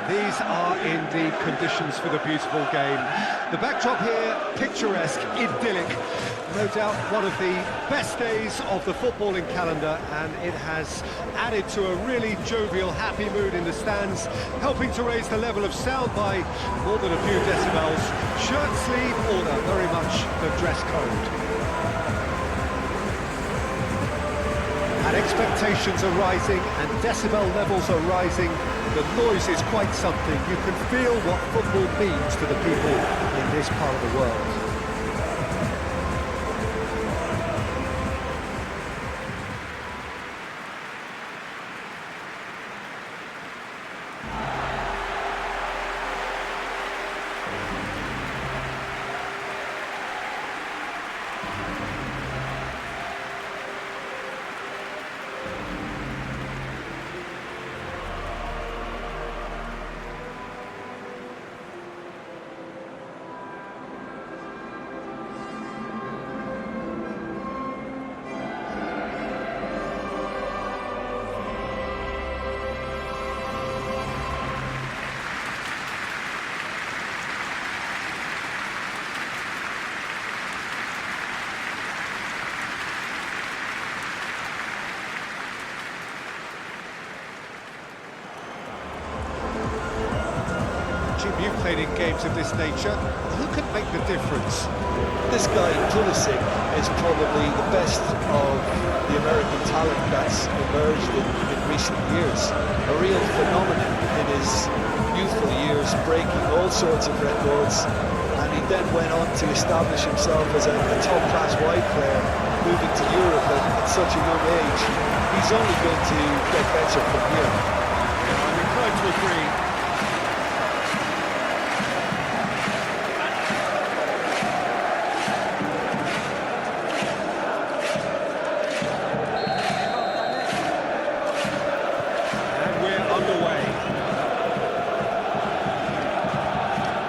These are indeed conditions for the beautiful game. The backdrop here, picturesque, idyllic. No doubt one of the best days of the footballing calendar, and it has added to a really jovial, happy mood in the stands, helping to raise the level of sound by more than a few decibels. Shirt sleeve order, very much the dress code. And expectations are rising and decibel levels are rising. The noise is quite something. You can feel what football means to the people in this part of the world. You've played in games of this nature. Who can make the difference? This guy, Pulisic, is probably the best of the American talent that's emerged in recent years. A real phenomenon in his youthful years, breaking all sorts of records, and he then went on to establish himself as a top-class wide player, moving to Europe at such a young age. He's only going to get better from here. I'm inclined to agree.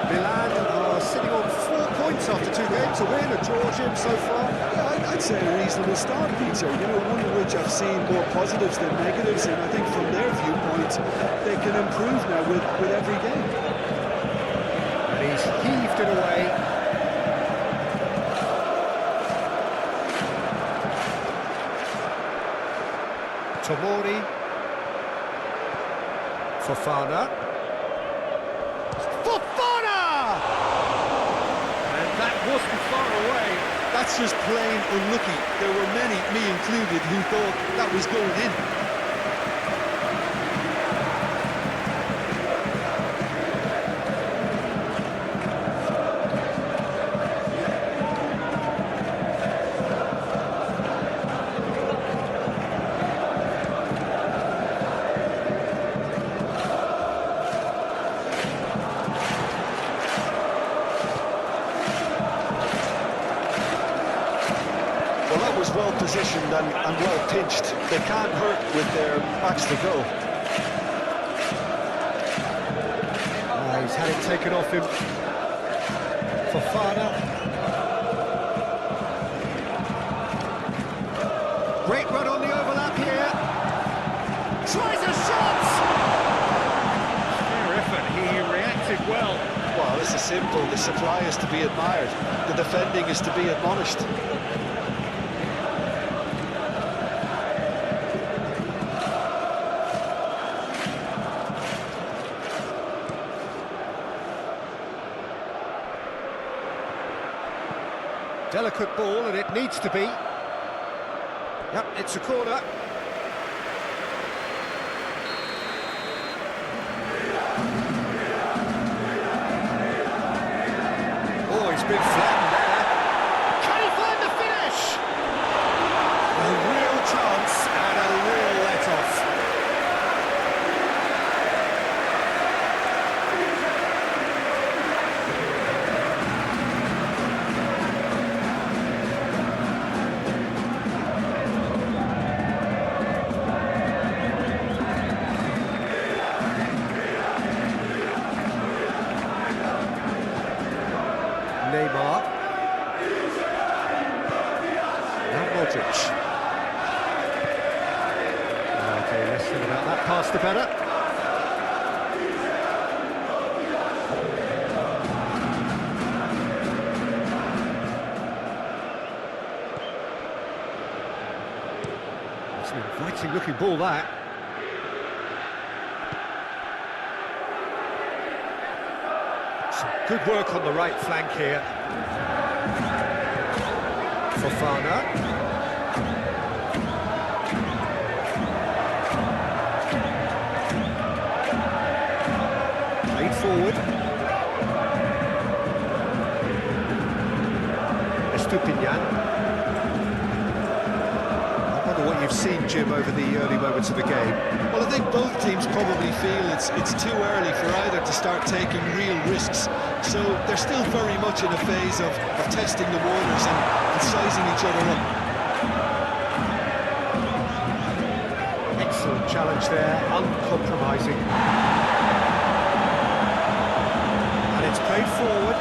Milan are sitting on 4 points after 2 games, a win, a draw, Jim, so far. Yeah, I'd say a reasonable start, Peter. You know, one of which I've seen more positives than negatives, and I think from their viewpoint, they can improve now with every game. And he's heaved it away. Tomori. Fofana. And that wasn't far away. That's just plain unlucky. There were many, me included, who thought that was going in. Well, that was well positioned and well pitched. They can't hurt with their backs to go. He's had it taken off him. Fofana. Great run on the overlap here. Tries a shot! Fair effort, he reacted well. Well, this is simple. The supply is to be admired. The defending is to be admonished. Delicate ball, and it needs to be. Yep, it's a corner. Oh, he's been flattened there. Can he find the finish? A real chance and a real let-off. Neymar. Now Modric. Okay, less than about that pass the better. Promising looking ball, that. Some good work on the right flank here. Fofana. Played forward. Estupinian. I wonder what you've seen, Jim, over the early moments of the game. Well, I think both teams probably feel it's too early for either to start taking real risks. So they're still very much in a phase of testing the waters and sizing each other up. Excellent challenge there, uncompromising. And it's played forward.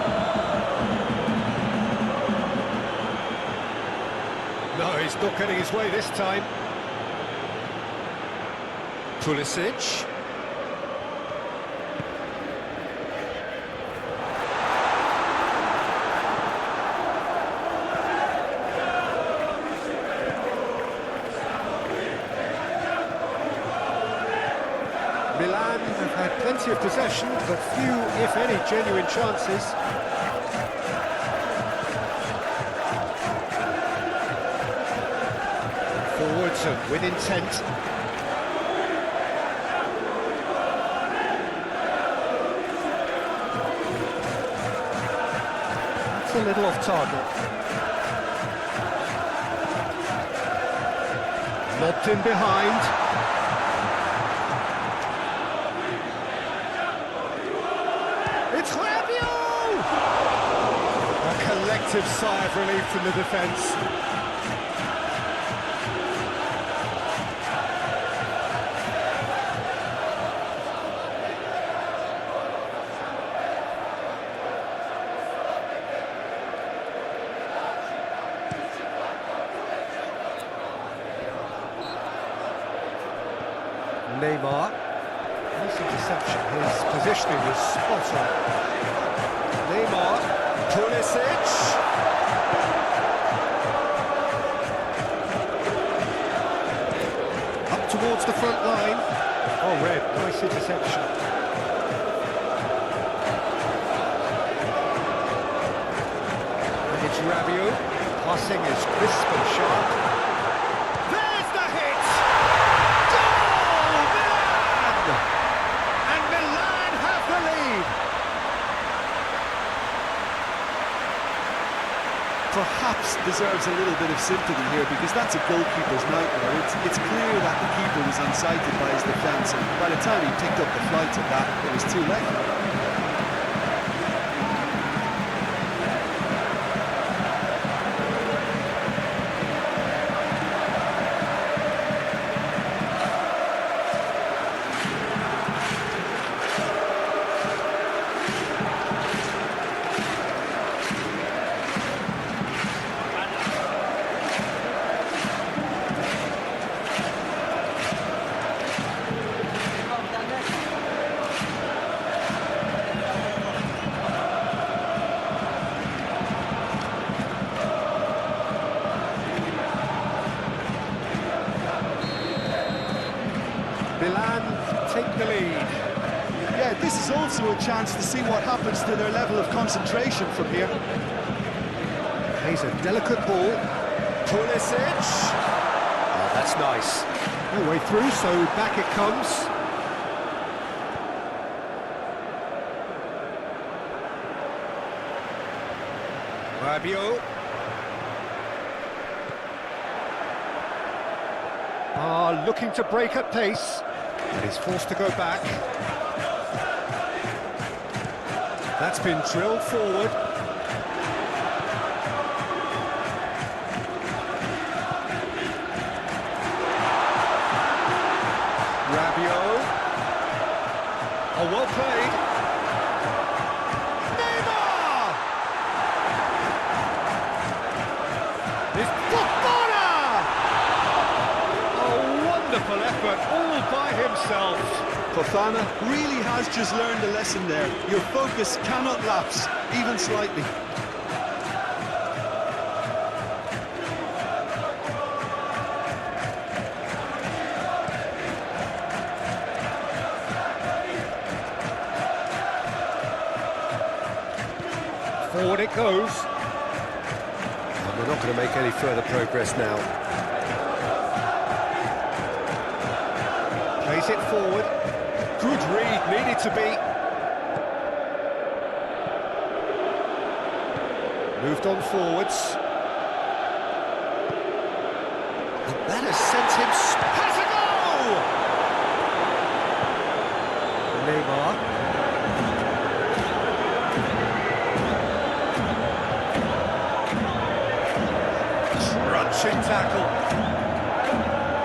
No, he's not getting his way this time. Pulisic. Milan have had plenty of possession, but few, if any, genuine chances. Forwards and with intent. It's a little off target. Lobbed in behind. Collective sigh of relief from the defence. Neymar. Nice interception. His positioning was spot on. Neymar. Pulisic. Up towards the front line. Oh, red. Nice interception. And it's Rabiot. Passing is crisp and sharp. There's the hit! Goal! Milan! And Milan have the lead. Perhaps deserves a little bit of sympathy here, because that's a goalkeeper's nightmare. It's clear that the keeper was unsighted by his defence, and by the time he picked up the flight of that, it was too late. Milan take the lead. Yeah, this is also a chance to see what happens to their level of concentration from here. He's a delicate ball. Pulisic. Oh, that's nice. No way through, so back it comes. Rabiot. Looking to break at pace, but he's forced to go back. That's been drilled forward. Rabiot. Oh, well played. Neymar! It's Fofana! Wonderful effort, all by himself. Fofana really has just learned a lesson there. Your focus cannot lapse, even slightly. Forward it goes. And we're not going to make any further progress now. Plays it forward. Good read, needed to be. Moved on forwards. And that has sent him... Has a goal! Neymar. Crunching tackle.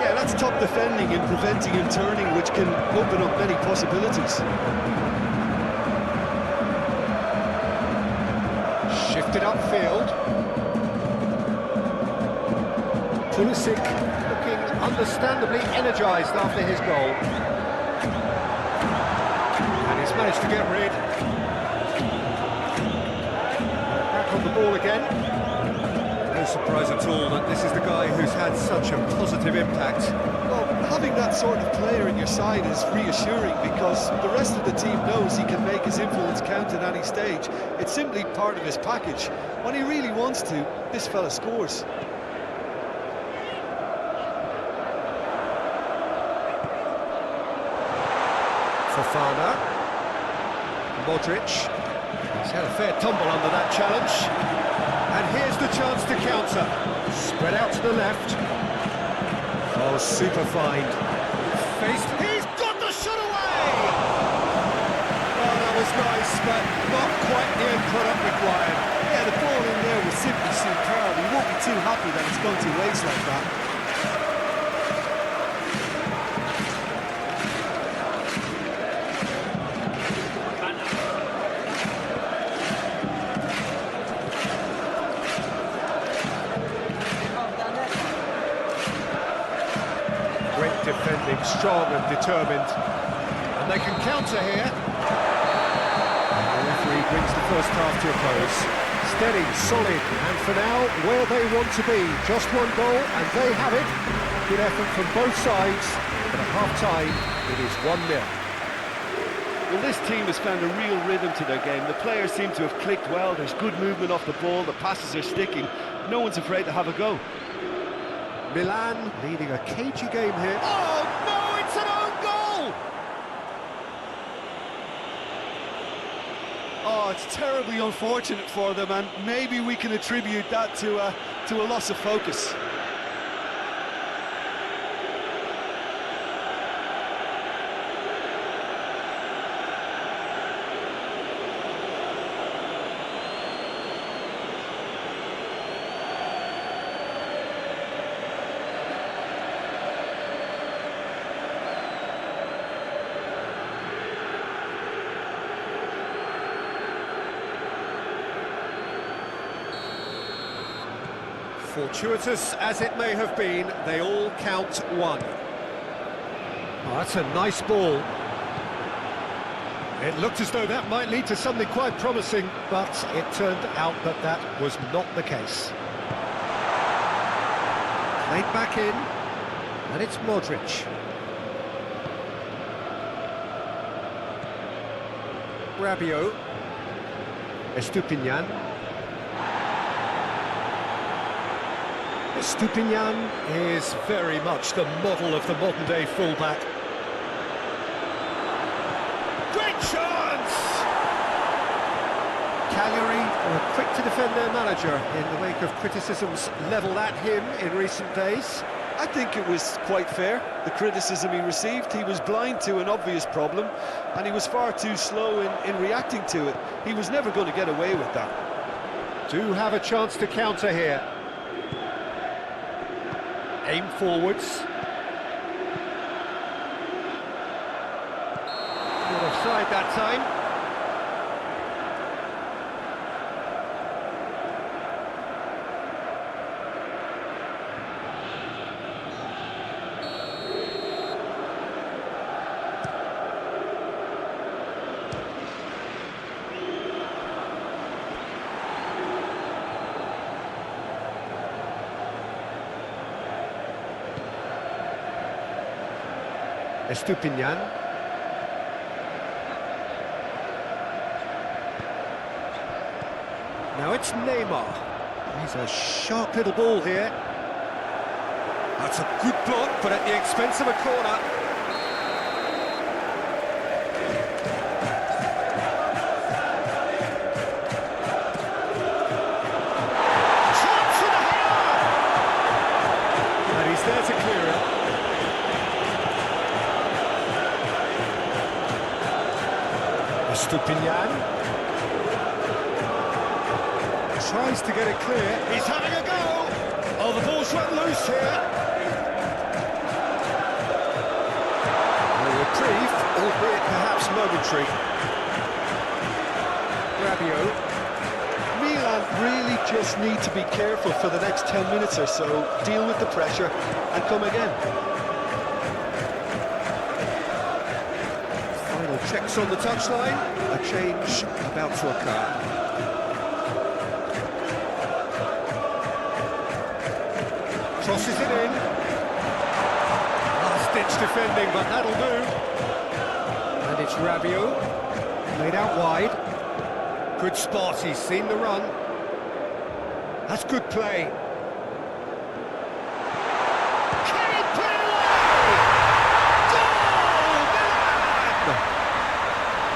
Yeah, that's top defending and preventing him turning, which can open up many possibilities. Shifted upfield. Pulisic looking understandably energised after his goal. And he's managed to get rid. Back on the ball again. No surprise at all that this is the guy who's had such a positive impact. Well, having that sort of player in your side is reassuring because the rest of the team knows he can make his influence count at any stage. It's simply part of his package. When he really wants to, this fella scores. Fofana. Modric. He's had a fair tumble under that challenge. And here's the chance to counter. Spread out to the left. Oh, super find. Faced. He's got the shot away! Oh, that was nice, but not quite the end product required. Yeah, the ball in there was simply superb. He won't be too happy that it's gone to waste like that. Defending, strong and determined, and they can counter here. And the referee brings the first half to a close. Steady, solid, and for now where they want to be. Just one goal and they have it. Good effort from both sides, but at half-time it is 1-0. Well, this team has found a real rhythm to their game. The players seem to have clicked well. There's good movement off the ball, the passes are sticking. No one's afraid to have a go. Milan leading a cagey game here. Oh no, it's an own goal! Oh, it's terribly unfortunate for them, and maybe we can attribute that to a loss of focus. Fortuitous as it may have been, they all count one. Oh, that's a nice ball. It looked as though that might lead to something quite promising, but it turned out that that was not the case. Played back in, and it's Modric. Rabiot. Estupinian. Stupinian is very much the model of the modern-day fullback. Great chance! Cagliari were quick to defend their manager in the wake of criticisms levelled at him in recent days. I think it was quite fair, the criticism he received. He was blind to an obvious problem, and he was far too slow in reacting to it. He was never going to get away with that. Do have a chance to counter here. Aim forwards. Not offside that time. Estupinian. Now it's Neymar. He's a sharp little ball here. That's a good block, but at the expense of a corner. Shots for the header! And he's there to clear it. Stupinian tries to get it clear. He's having a go. Oh, the ball's run loose here. A reprieve, albeit perhaps momentary. Rabiot. Milan really just need to be careful for the next 10 minutes or so, deal with the pressure and come again. Final checks on the touchline. A change about to occur. Crosses it in. Last-ditch defending, but that'll do. And it's Rabiot. Laid out wide. Good spot, he's seen the run. That's good play. Can he put it away? Goal! Milan!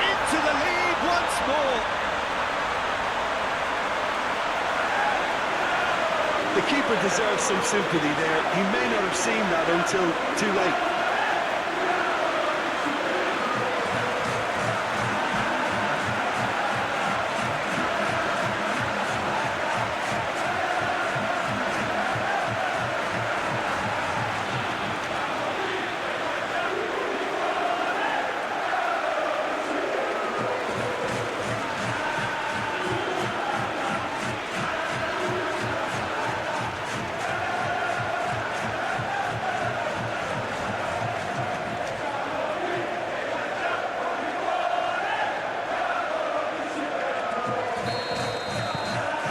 Into the lead once more. The keeper deserves some sympathy there. He may not have seen that until too late.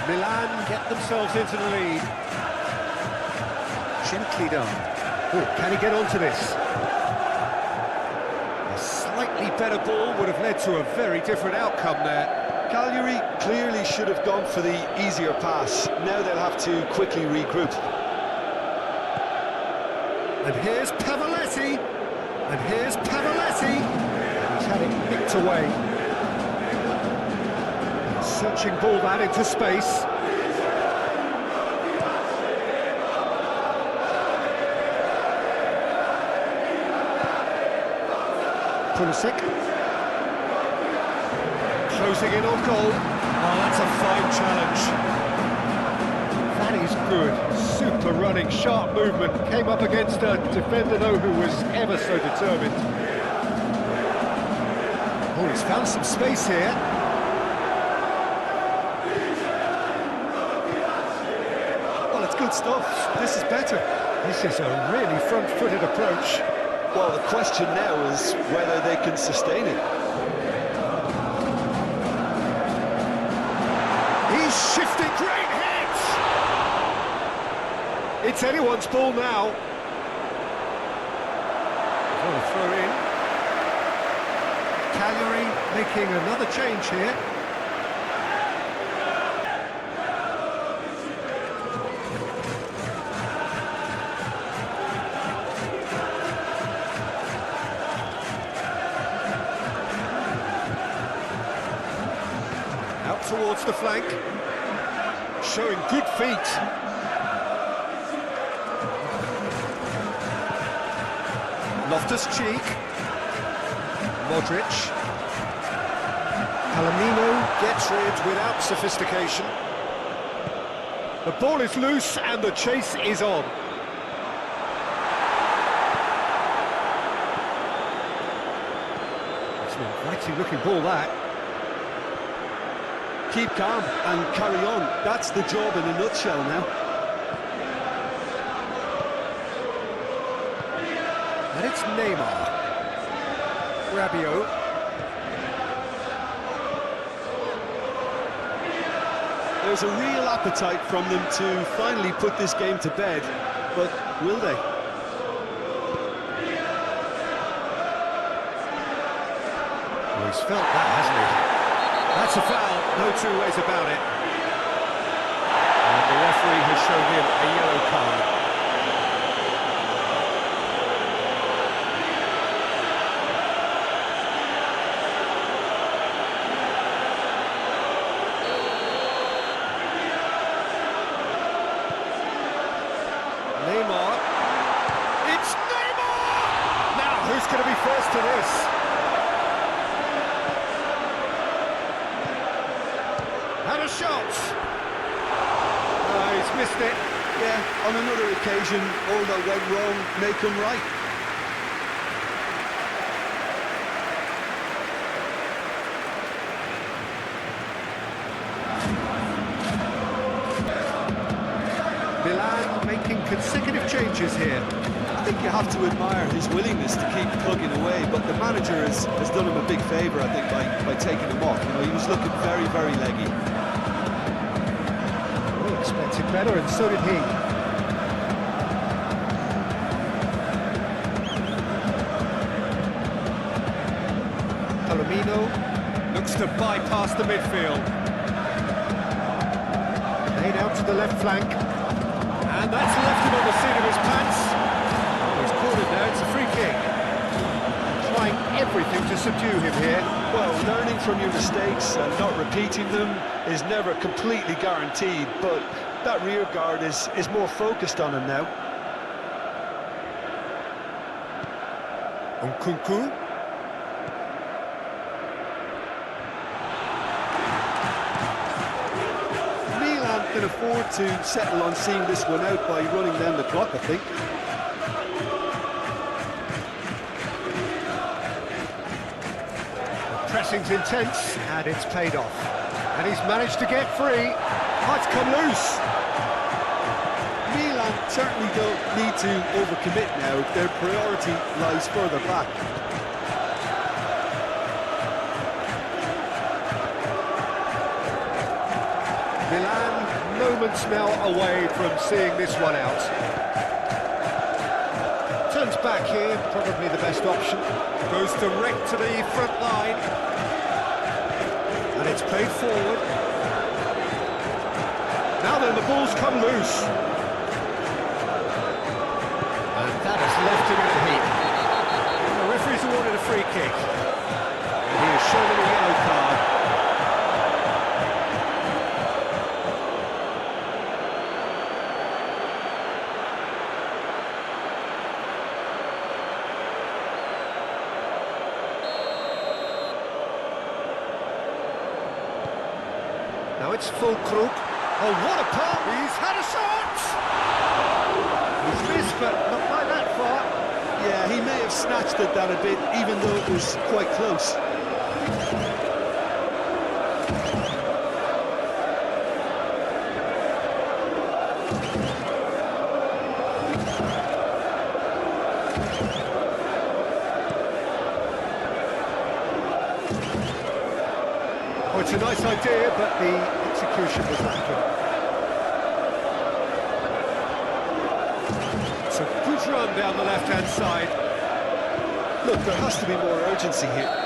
Milan get themselves into the lead. Gently done. Oh, can he get onto this? A slightly better ball would have led to a very different outcome there. Cagliari clearly should have gone for the easier pass. Now they'll have to quickly regroup. And here's Pavoletti. And here's Pavoletti. And he's had it nicked away. Searching ball that into space. Pulisic. Closing in on goal. Oh, that's a fine challenge. That is good. Super running, sharp movement. Came up against a defender, though, who was ever so determined. Oh, he's found some space here. Good stuff. This is better. This is a really front-footed approach. Well, the question now is whether they can sustain it. He's shifting, great hit! It's anyone's ball now. Oh, throw in. Cagliari making another change here. Towards the flank, showing good feet. Loftus-Cheek, Modric, Palomino gets rid without sophistication. The ball is loose and the chase is on. It's an inviting looking ball, that. Keep calm and carry on. That's the job in a nutshell now. And it's Neymar. Rabiot. There's a real appetite from them to finally put this game to bed, but will they? Well, he's felt that, hasn't he? That's a foul, no two ways about it. The referee has shown him a yellow card. Neymar. It's Neymar! Now, who's going to be first to this? Had a shot! He's missed it. Yeah, on another occasion, all that went wrong, make them right. Milan making consecutive changes here. I think you have to admire his willingness to keep plugging away, but the manager has done him a big favour, I think, by taking him off. You know, he was looking very, very leggy. We expected better, and so did he. Palomino looks to bypass the midfield. Laid out to the left flank. And that's left him on the seat of his pants. He's cornered now, it's a free kick. Trying everything to subdue him here. Well, learning from your mistakes and not repeating them is never completely guaranteed, but that rear guard is more focused on him now. Nkunku. Milan can afford to settle on seeing this one out by running down the clock, I think. Pressing's intense, and it's paid off. And he's managed to get free. Oh, it's come loose. Milan certainly don't need to overcommit now. Their priority lies further back. Milan, moments now away from seeing this one out. Turns back here, probably the best option. Goes direct to the front line. And it's played forward. Now then, the ball's come loose. And that has left him in a heap. The referee's awarded a free kick. And he has shown him a yellow card. Now it's Fulkrug. Oh, what a pump! He's had a shot! He's missed, but not by that far. Yeah, he may have snatched at that a bit, even though it was quite close. Oh, it's a nice idea, but the execution was lacking. It's a good run down the left-hand side. Look, there has to be more urgency here.